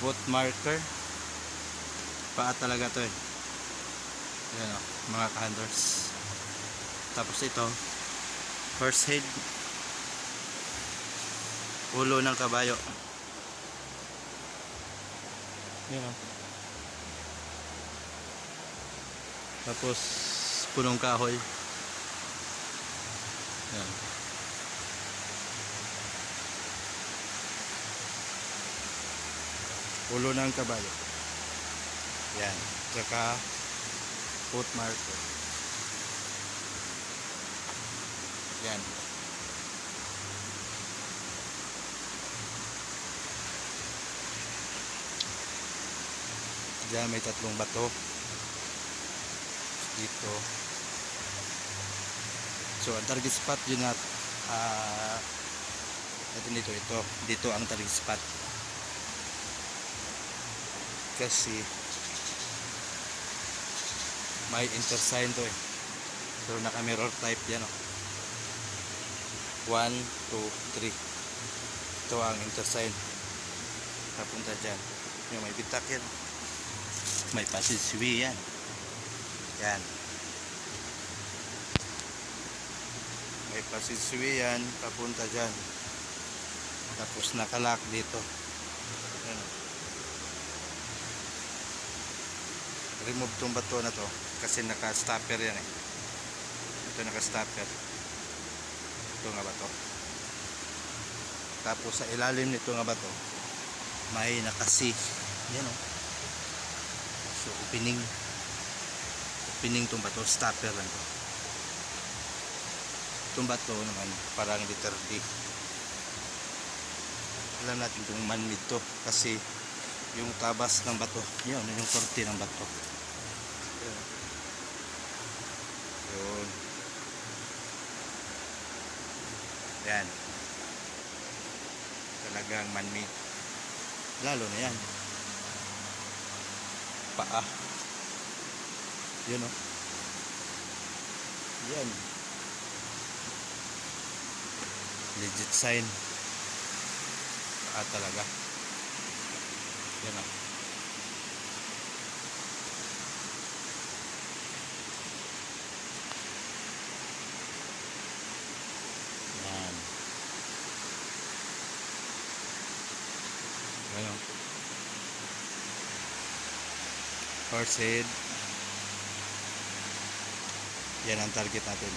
foot marker. Paa talaga to eh. Ayan o, mga handlers. Tapos ito, first head, ulo ng kabayo. Ayan o. Tapos punong kahoy. Ayan. Ulo ng kabayo. Yan. Tsaka foot marker. Yan. Diyan may tatlong bato. Dito. So ang target spot yun at dito ang target spot. Kasi may intersign to eh. So naka mirror type yan oh. 1, 2, 3. Ito ang intersign. Papunta dyan. Yung may bitak yan. May passageway yan. Yan. May passageway yan. Papunta dyan. Tapos nakalak dito. Yan. Remove tong bato na to. Kasi naka-stopper yan eh. Ito naka-stopper. Ito nga bato. Tapos sa ilalim nito nga bato may naka-C. Yan o. So opening tong bato, stopper lang to. Itong bato naman parang liter D. Alam natin itong man-made to kasi yung tabas ng bato, yun yung korte ng bato. Yun. Yan. Talagang man-made. Lalo na yan. Paa. Yun o. Yan. Legit sign. Paa talaga. Yan o. Yan. Yan o. Horse head. Yan ang target natin.